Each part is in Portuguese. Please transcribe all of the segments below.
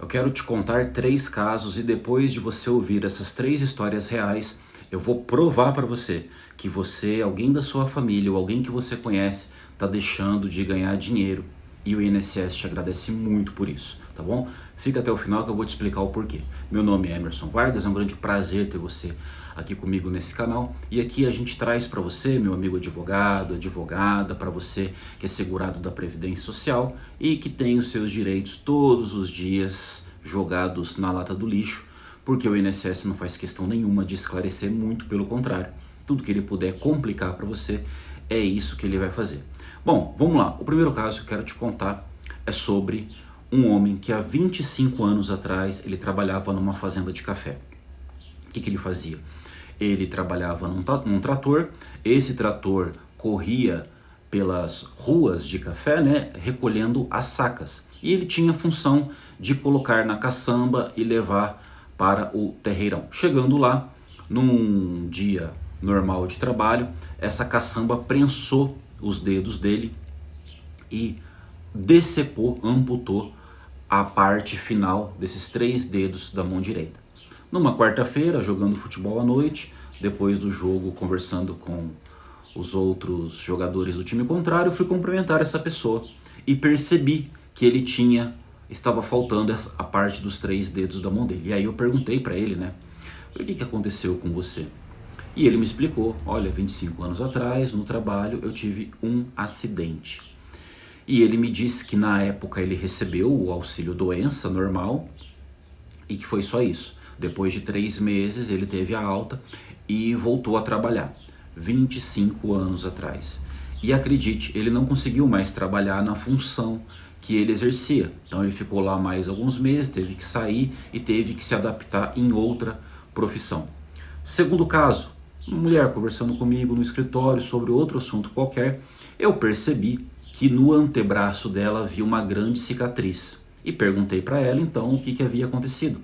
Eu quero te contar 3 casos e depois de você ouvir essas 3 histórias reais, eu vou provar para você que você, alguém da sua família ou alguém que você conhece, está deixando de ganhar dinheiro e o INSS te agradece muito por isso, tá bom? Fica até o final que eu vou te explicar o porquê. Meu nome é Emerson Vargas, é um grande prazer ter você aqui comigo nesse canal e aqui a gente traz para você, meu amigo advogado, advogada, para você que é segurado da Previdência Social e que tem os seus direitos todos os dias jogados na lata do lixo, porque o INSS não faz questão nenhuma de esclarecer, muito pelo contrário. Tudo que ele puder complicar para você, é isso que ele vai fazer. Bom, vamos lá. O primeiro caso que eu quero te contar é sobre um homem que há 25 anos atrás ele trabalhava numa fazenda de café. O que ele fazia? Ele trabalhava num trator, esse trator corria pelas ruas de café, né, recolhendo as sacas. E ele tinha a função de colocar na caçamba e levar para o terreirão. Chegando lá, num dia normal de trabalho, essa caçamba prensou os dedos dele e decepou, amputou a parte final desses 3 dedos da mão direita. Numa quarta-feira, jogando futebol à noite, depois do jogo, conversando com os outros jogadores do time contrário, eu fui cumprimentar essa pessoa e percebi que ele estava faltando a parte dos 3 dedos da mão dele. E aí eu perguntei para ele, né, o que aconteceu com você? E ele me explicou, olha, 25 anos atrás, no trabalho, eu tive um acidente. E ele me disse que na época ele recebeu o auxílio doença normal e que foi só isso. Depois de 3 meses ele teve a alta e voltou a trabalhar, 25 anos atrás. E acredite, ele não conseguiu mais trabalhar na função que ele exercia. Então ele ficou lá mais alguns meses, teve que sair e teve que se adaptar em outra profissão. Segundo caso, uma mulher conversando comigo no escritório sobre outro assunto qualquer, eu percebi que no antebraço dela havia uma grande cicatriz. E perguntei para ela então o que havia acontecido.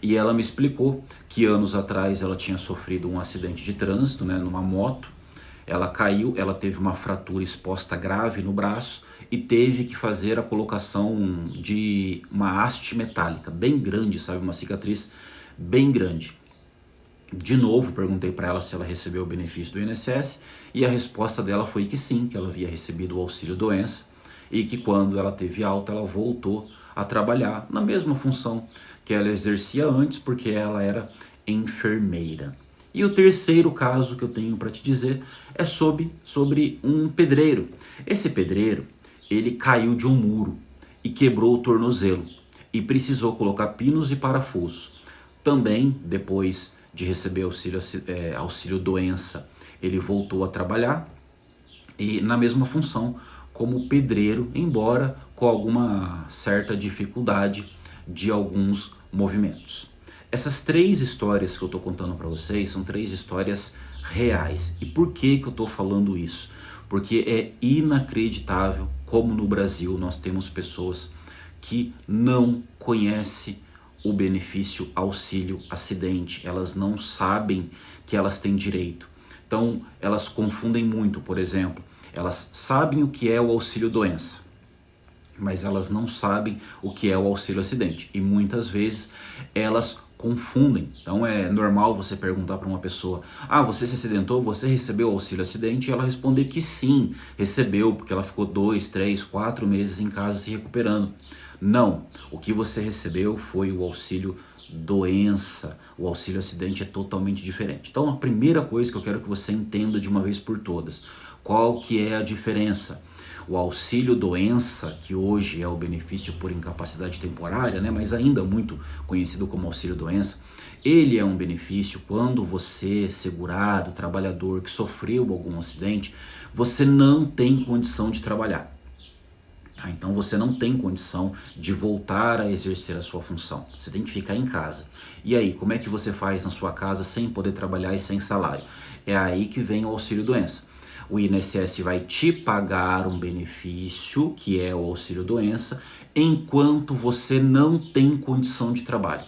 E ela me explicou que anos atrás ela tinha sofrido um acidente de trânsito, né, numa moto. Ela caiu, ela teve uma fratura exposta grave no braço e teve que fazer a colocação de uma haste metálica bem grande, sabe, uma cicatriz bem grande. De novo, perguntei para ela se ela recebeu o benefício do INSS e a resposta dela foi que sim, que ela havia recebido o auxílio doença e que quando ela teve alta ela voltou a trabalhar na mesma função que ela exercia antes, porque ela era enfermeira. E o terceiro caso que eu tenho para te dizer é sobre um pedreiro. Esse pedreiro, ele caiu de um muro e quebrou o tornozelo e precisou colocar pinos e parafusos. Também, depois de receber auxílio doença, ele voltou a trabalhar e na mesma função como pedreiro, embora com alguma certa dificuldade de alguns movimentos. Essas 3 histórias que eu estou contando para vocês são 3 histórias reais. E por que eu estou falando isso? Porque é inacreditável como no Brasil nós temos pessoas que não conhecem o benefício auxílio acidente, elas não sabem que elas têm direito. Então elas confundem muito, por exemplo, elas sabem o que é o auxílio doença, mas elas não sabem o que é o auxílio acidente e muitas vezes elas confundem. Então é normal você perguntar para uma pessoa: você se acidentou, você recebeu o auxílio acidente? E ela responder que sim, recebeu, porque ela ficou 2, 3, 4 meses em casa se recuperando. Não, o que você recebeu foi o auxílio doença. O auxílio acidente é totalmente diferente. Então a primeira coisa que eu quero que você entenda de uma vez por todas, qual que é a diferença? O auxílio doença, que hoje é o benefício por incapacidade temporária, né, mas ainda muito conhecido como auxílio doença, ele é um benefício quando você, segurado, trabalhador que sofreu algum acidente, você não tem condição de trabalhar. Então você não tem condição de voltar a exercer a sua função. Você tem que ficar em casa. E aí, como é que você faz na sua casa sem poder trabalhar e sem salário? É aí que vem o auxílio doença. O INSS vai te pagar um benefício, que é o auxílio doença, enquanto você não tem condição de trabalho.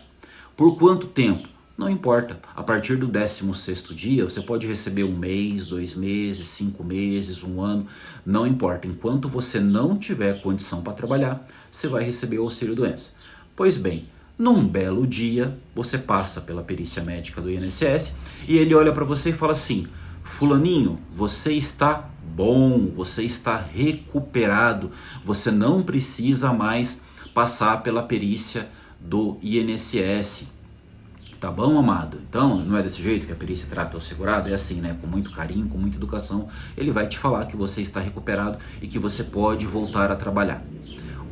Por quanto tempo? Não importa. A partir do 16º dia, você pode receber 1 mês, 2 meses, 5 meses, 1 ano, não importa. Enquanto você não tiver condição para trabalhar, você vai receber o auxílio doença. Pois bem, num belo dia, você passa pela perícia médica do INSS e ele olha para você e fala assim: fulaninho, você está bom, você está recuperado, você não precisa mais passar pela perícia do INSS. Tá bom, amado? Então, não é desse jeito que a perícia trata o segurado? É assim, né? Com muito carinho, com muita educação, ele vai te falar que você está recuperado e que você pode voltar a trabalhar.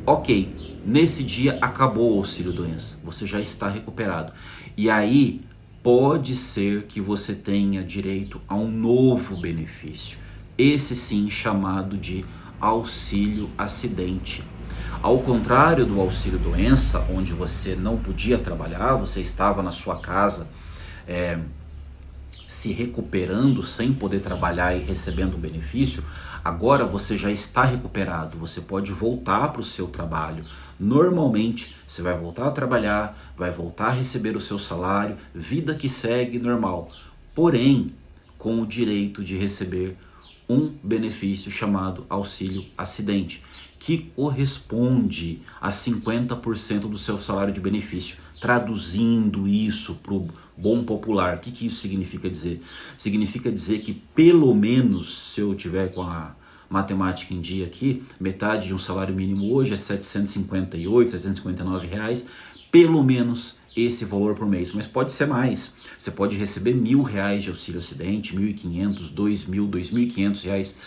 Ok, nesse dia acabou o auxílio-doença, você já está recuperado. E aí, pode ser que você tenha direito a um novo benefício. Esse sim chamado de auxílio-acidente. Ao contrário do auxílio-doença, onde você não podia trabalhar, você estava na sua casa se recuperando sem poder trabalhar e recebendo um benefício, agora você já está recuperado, você pode voltar para o seu trabalho. Normalmente, você vai voltar a trabalhar, vai voltar a receber o seu salário, vida que segue normal. Porém, com o direito de receber um benefício chamado auxílio-acidente, que corresponde a 50% do seu salário de benefício. Traduzindo isso para o bom popular, o que isso significa dizer? Significa dizer que pelo menos, se eu tiver com a matemática em dia aqui, metade de um salário mínimo hoje é R$ 758, R$ 759 reais, pelo menos esse valor por mês, mas pode ser mais. Você pode receber R$ 1.000 de auxílio-acidente, R$ 1.500, R$ 2.000, R$ 2.500 reais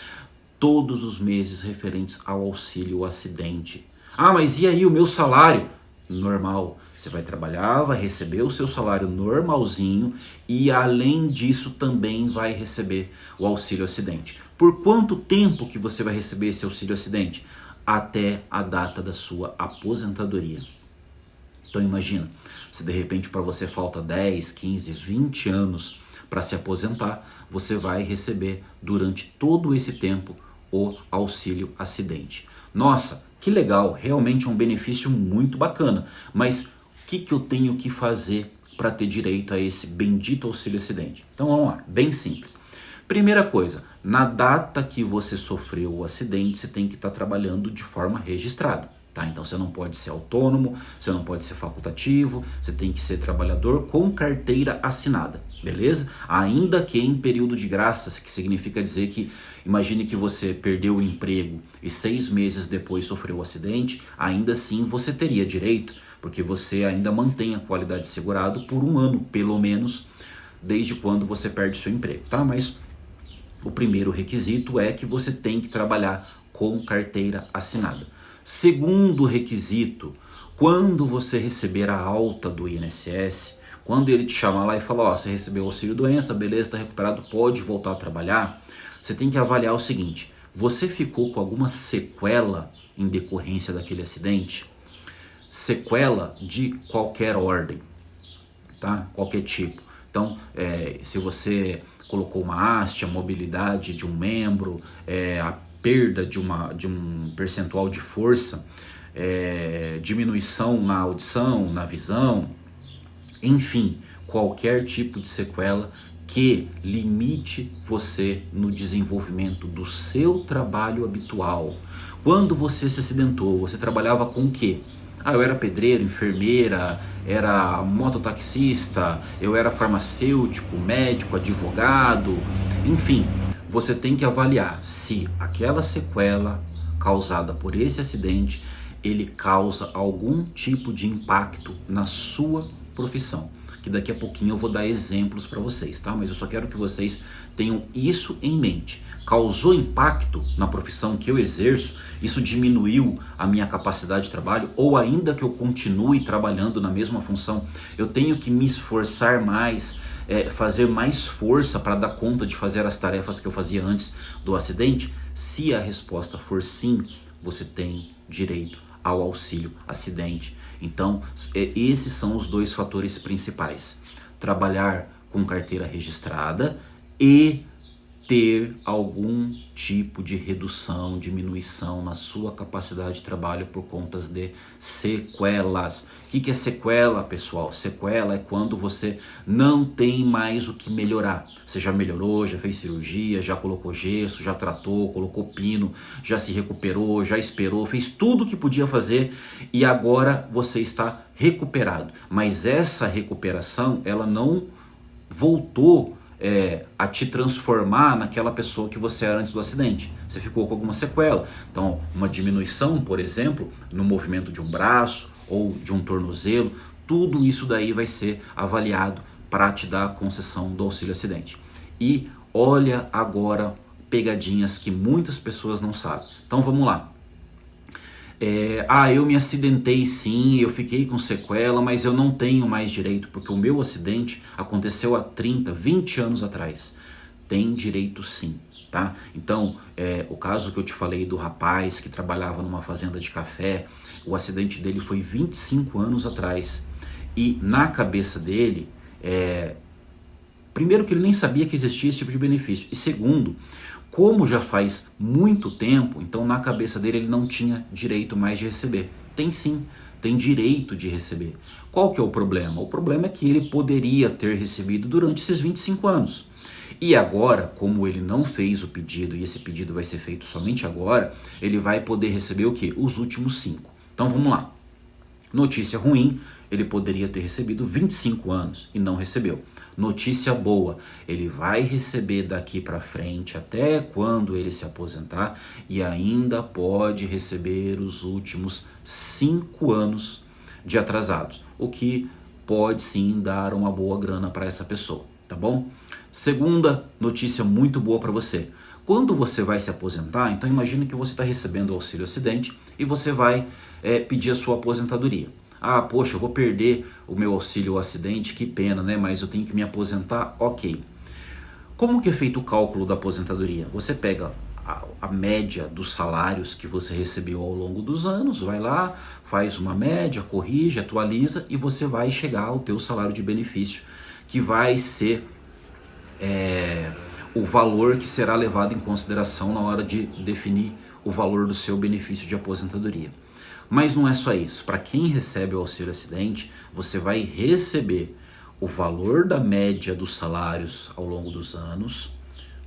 todos os meses referentes ao auxílio-acidente. Ah, mas e aí o meu salário? Normal. Você vai trabalhar, vai receber o seu salário normalzinho e além disso também vai receber o auxílio-acidente. Por quanto tempo que você vai receber esse auxílio-acidente? Até a data da sua aposentadoria. Então imagina, se de repente para você falta 10, 15, 20 anos para se aposentar, você vai receber durante todo esse tempo o auxílio-acidente. Nossa, que legal, realmente um benefício muito bacana, mas o que eu tenho que fazer para ter direito a esse bendito auxílio-acidente? Então vamos lá, bem simples. Primeira coisa, na data que você sofreu o acidente, você tem que estar trabalhando de forma registrada. Tá? Então você não pode ser autônomo, você não pode ser facultativo, você tem que ser trabalhador com carteira assinada, beleza? Ainda que em período de graças, que significa dizer que, imagine que você perdeu o emprego e 6 meses depois sofreu o acidente, ainda assim você teria direito, porque você ainda mantém a qualidade de segurado por 1 ano, pelo menos, desde quando você perde seu emprego, tá? Mas o primeiro requisito é que você tem que trabalhar com carteira assinada. Segundo requisito, quando você receber a alta do INSS, quando ele te chamar lá e falar, você recebeu auxílio doença, beleza, está recuperado, pode voltar a trabalhar, você tem que avaliar o seguinte: você ficou com alguma sequela em decorrência daquele acidente? Sequela de qualquer ordem, tá? Qualquer tipo. Então, se você colocou uma haste, a mobilidade de um membro, a perda de um percentual de força, diminuição na audição, na visão, enfim, qualquer tipo de sequela que limite você no desenvolvimento do seu trabalho habitual. Quando você se acidentou, você trabalhava com o quê? Ah, eu era pedreiro, enfermeira, era mototaxista, eu era farmacêutico, médico, advogado, enfim. Você tem que avaliar se aquela sequela causada por esse acidente, ele causa algum tipo de impacto na sua profissão. Que daqui a pouquinho eu vou dar exemplos para vocês, tá? Mas eu só quero que vocês tenham isso em mente. Causou impacto na profissão que eu exerço? Isso diminuiu a minha capacidade de trabalho? Ou ainda que eu continue trabalhando na mesma função, eu tenho que me esforçar mais, fazer mais força para dar conta de fazer as tarefas que eu fazia antes do acidente? Se a resposta for sim, você tem direito ao auxílio acidente. Então, esses são os 2 fatores principais: trabalhar com carteira registrada e ter algum tipo de redução, diminuição na sua capacidade de trabalho por conta de sequelas. O que é sequela, pessoal? Sequela é quando você não tem mais o que melhorar. Você já melhorou, já fez cirurgia, já colocou gesso, já tratou, colocou pino, já se recuperou, já esperou, fez tudo o que podia fazer e agora você está recuperado. Mas essa recuperação, ela não voltou a te transformar naquela pessoa que você era antes do acidente. Você ficou com alguma sequela. Então, uma diminuição, por exemplo, no movimento de um braço ou de um tornozelo, tudo isso daí vai ser avaliado para te dar a concessão do auxílio acidente. E olha agora pegadinhas que muitas pessoas não sabem. Então vamos lá. Eu me acidentei sim, eu fiquei com sequela, mas eu não tenho mais direito, porque o meu acidente aconteceu há 30, 20 anos atrás. Tem direito sim, tá? Então, o caso que eu te falei do rapaz que trabalhava numa fazenda de café, o acidente dele foi 25 anos atrás. E na cabeça dele, primeiro que ele nem sabia que existia esse tipo de benefício. E segundo, como já faz muito tempo, então na cabeça dele ele não tinha direito mais de receber. Tem sim, tem direito de receber. Qual que é o problema? O problema é que ele poderia ter recebido durante esses 25 anos. E agora, como ele não fez o pedido, e esse pedido vai ser feito somente agora, ele vai poder receber o quê? Os últimos 5. Então vamos lá. Notícia ruim, ele poderia ter recebido 25 anos e não recebeu. Notícia boa, ele vai receber daqui para frente até quando ele se aposentar e ainda pode receber os últimos 5 anos de atrasados, o que pode sim dar uma boa grana para essa pessoa, tá bom? Segunda notícia muito boa para você. Quando você vai se aposentar, então imagine que você está recebendo o auxílio acidente e você vai pedir a sua aposentadoria. Ah, poxa, eu vou perder o meu auxílio acidente, que pena, né? Mas eu tenho que me aposentar, ok. Como que é feito o cálculo da aposentadoria? Você pega a média dos salários que você recebeu ao longo dos anos, vai lá, faz uma média, corrige, atualiza e você vai chegar ao teu salário de benefício, que vai ser o valor que será levado em consideração na hora de definir o valor do seu benefício de aposentadoria. Mas não é só isso. Para quem recebe o auxílio acidente, você vai receber o valor da média dos salários ao longo dos anos,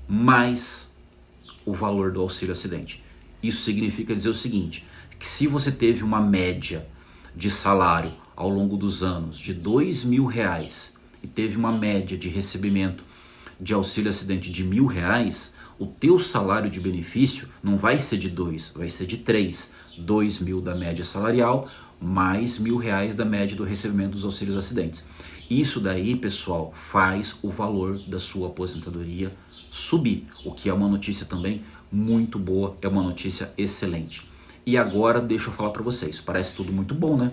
mais o valor do auxílio acidente. Isso significa dizer o seguinte, que se você teve uma média de salário ao longo dos anos de R$2.000 e teve uma média de recebimento de auxílio acidente de R$1.000, o teu salário de benefício não vai ser de 2, vai ser de 3. 2.000 da média salarial, mais R$1.000 da média do recebimento dos auxílios acidentes. Isso daí, pessoal, faz o valor da sua aposentadoria subir, o que é uma notícia também muito boa, é uma notícia excelente. E agora deixa eu falar para vocês, parece tudo muito bom, né?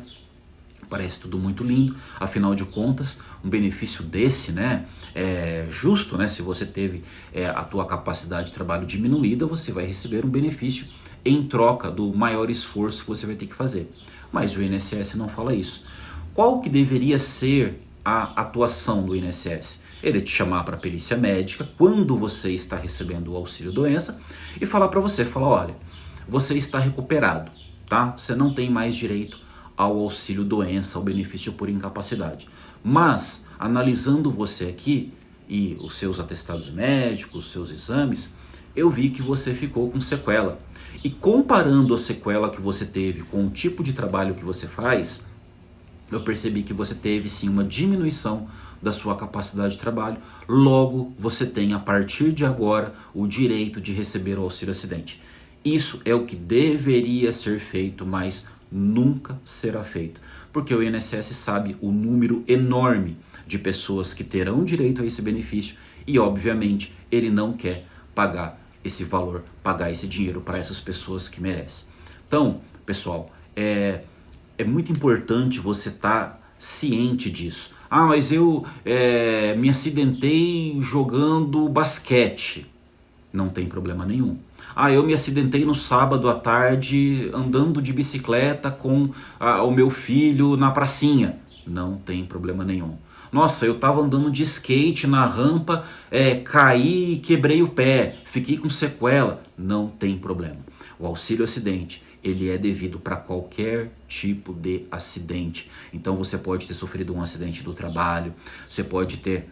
Parece tudo muito lindo, afinal de contas, um benefício desse, né, é justo, né? Se você teve a tua capacidade de trabalho diminuída, você vai receber um benefício em troca do maior esforço que você vai ter que fazer. Mas o INSS não fala isso. Qual que deveria ser a atuação do INSS? Ele te chamar para a perícia médica quando você está recebendo o auxílio doença e falar para você, olha, você está recuperado, tá? Você não tem mais direito ao auxílio doença, ao benefício por incapacidade. Mas, analisando você aqui e os seus atestados médicos, os seus exames, eu vi que você ficou com sequela. E comparando a sequela que você teve com o tipo de trabalho que você faz, eu percebi que você teve sim uma diminuição da sua capacidade de trabalho. Logo, você tem a partir de agora o direito de receber o auxílio acidente. Isso é o que deveria ser feito, mas nunca será feito, porque o INSS sabe o número enorme de pessoas que terão direito a esse benefício e, obviamente, ele não quer pagar esse valor, pagar esse dinheiro para essas pessoas que merecem. Então, pessoal, é muito importante você estar ciente disso. Ah, mas eu me acidentei jogando basquete. Não tem problema nenhum. Ah, eu me acidentei no sábado à tarde andando de bicicleta com o meu filho na pracinha. Não tem problema nenhum. Nossa, eu estava andando de skate na rampa, caí e quebrei o pé, fiquei com sequela. Não tem problema. O auxílio acidente, ele é devido para qualquer tipo de acidente. Então você pode ter sofrido um acidente do trabalho, você pode ter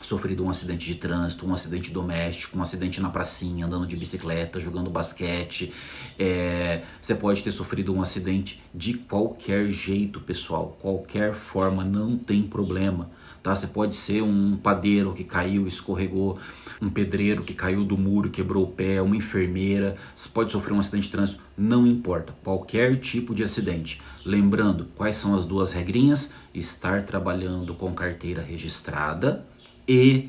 sofrido um acidente de trânsito, um acidente doméstico, um acidente na pracinha, andando de bicicleta, jogando basquete. Você pode ter sofrido um acidente de qualquer jeito, pessoal. Qualquer forma, não tem problema. Tá? Você pode ser um padeiro que caiu, escorregou, um pedreiro que caiu do muro, quebrou o pé, uma enfermeira. Você pode sofrer um acidente de trânsito, não importa. Qualquer tipo de acidente. Lembrando, quais são as duas regrinhas? Estar trabalhando com carteira registrada e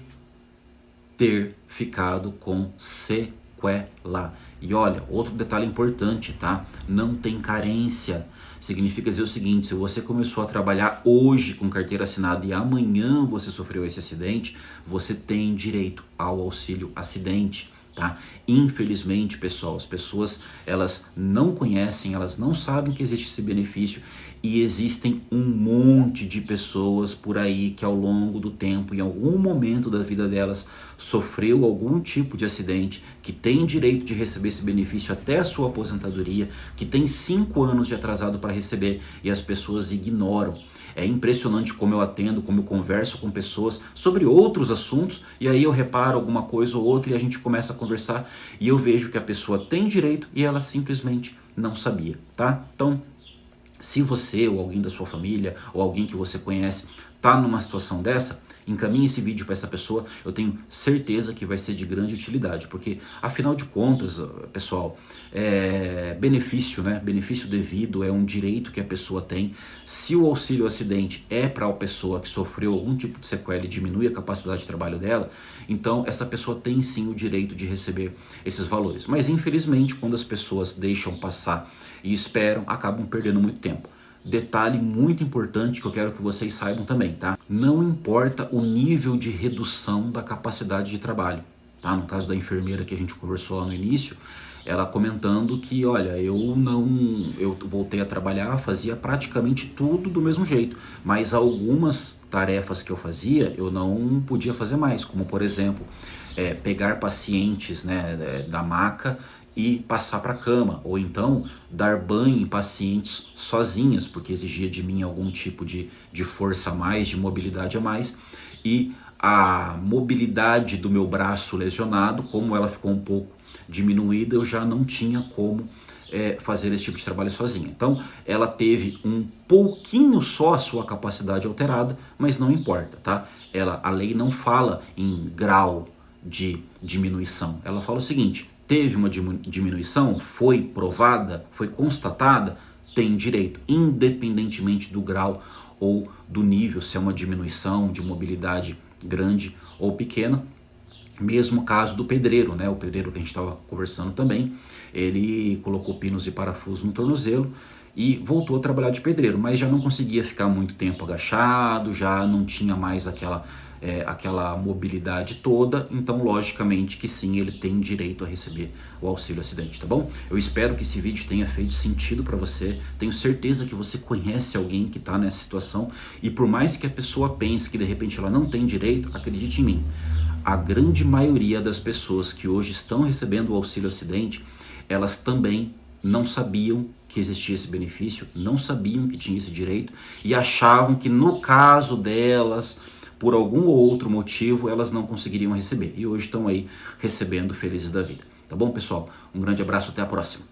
ter ficado com sequela. E olha, outro detalhe importante, tá? Não tem carência. Significa dizer o seguinte, se você começou a trabalhar hoje com carteira assinada e amanhã você sofreu esse acidente, você tem direito ao auxílio acidente. Tá? Infelizmente, pessoal, as pessoas elas não conhecem, elas não sabem que existe esse benefício e existem um monte de pessoas por aí que ao longo do tempo, em algum momento da vida delas, sofreu algum tipo de acidente, que tem direito de receber esse benefício até a sua aposentadoria, que tem 5 anos de atrasado para receber e as pessoas ignoram. É impressionante como eu atendo, como eu converso com pessoas sobre outros assuntos e aí eu reparo alguma coisa ou outra e a gente começa a conversar e eu vejo que a pessoa tem direito e ela simplesmente não sabia, tá? Então, se você ou alguém da sua família ou alguém que você conhece tá numa situação dessa, encaminhe esse vídeo para essa pessoa, eu tenho certeza que vai ser de grande utilidade, porque afinal de contas, pessoal, benefício, né? Benefício devido é um direito que a pessoa tem. Se o auxílio acidente é para a pessoa que sofreu algum tipo de sequela e diminui a capacidade de trabalho dela, então essa pessoa tem sim o direito de receber esses valores. Mas infelizmente, quando as pessoas deixam passar e esperam, acabam perdendo muito tempo. Detalhe muito importante que eu quero que vocês saibam também, tá? Não importa o nível de redução da capacidade de trabalho, tá? No caso da enfermeira que a gente conversou lá no início, ela comentando que, olha, eu voltei a trabalhar, fazia praticamente tudo do mesmo jeito, mas algumas tarefas que eu fazia, eu não podia fazer mais, como por exemplo, pegar pacientes, né, da maca e passar para a cama, ou então dar banho em pacientes sozinhas, porque exigia de mim algum tipo de força a mais, de mobilidade a mais, e a mobilidade do meu braço lesionado, como ela ficou um pouco diminuída, eu já não tinha como fazer esse tipo de trabalho sozinha. Então ela teve um pouquinho só a sua capacidade alterada, mas não importa, tá? A lei não fala em grau de diminuição, ela fala o seguinte: teve uma diminuição, foi provada, foi constatada, tem direito, independentemente do grau ou do nível, se é uma diminuição de mobilidade grande ou pequena. Mesmo caso do pedreiro, né? O pedreiro que a gente estava conversando também, ele colocou pinos e parafusos no tornozelo e voltou a trabalhar de pedreiro, mas já não conseguia ficar muito tempo agachado, já não tinha mais aquela mobilidade toda, então logicamente que sim, ele tem direito a receber o auxílio acidente, tá bom? Eu espero que esse vídeo tenha feito sentido para você, tenho certeza que você conhece alguém que está nessa situação e por mais que a pessoa pense que de repente ela não tem direito, acredite em mim, a grande maioria das pessoas que hoje estão recebendo o auxílio acidente, elas também não sabiam que existia esse benefício, não sabiam que tinha esse direito e achavam que no caso delas, por algum outro motivo, elas não conseguiriam receber. E hoje estão aí recebendo felizes da vida. Tá bom, pessoal? Um grande abraço, até a próxima.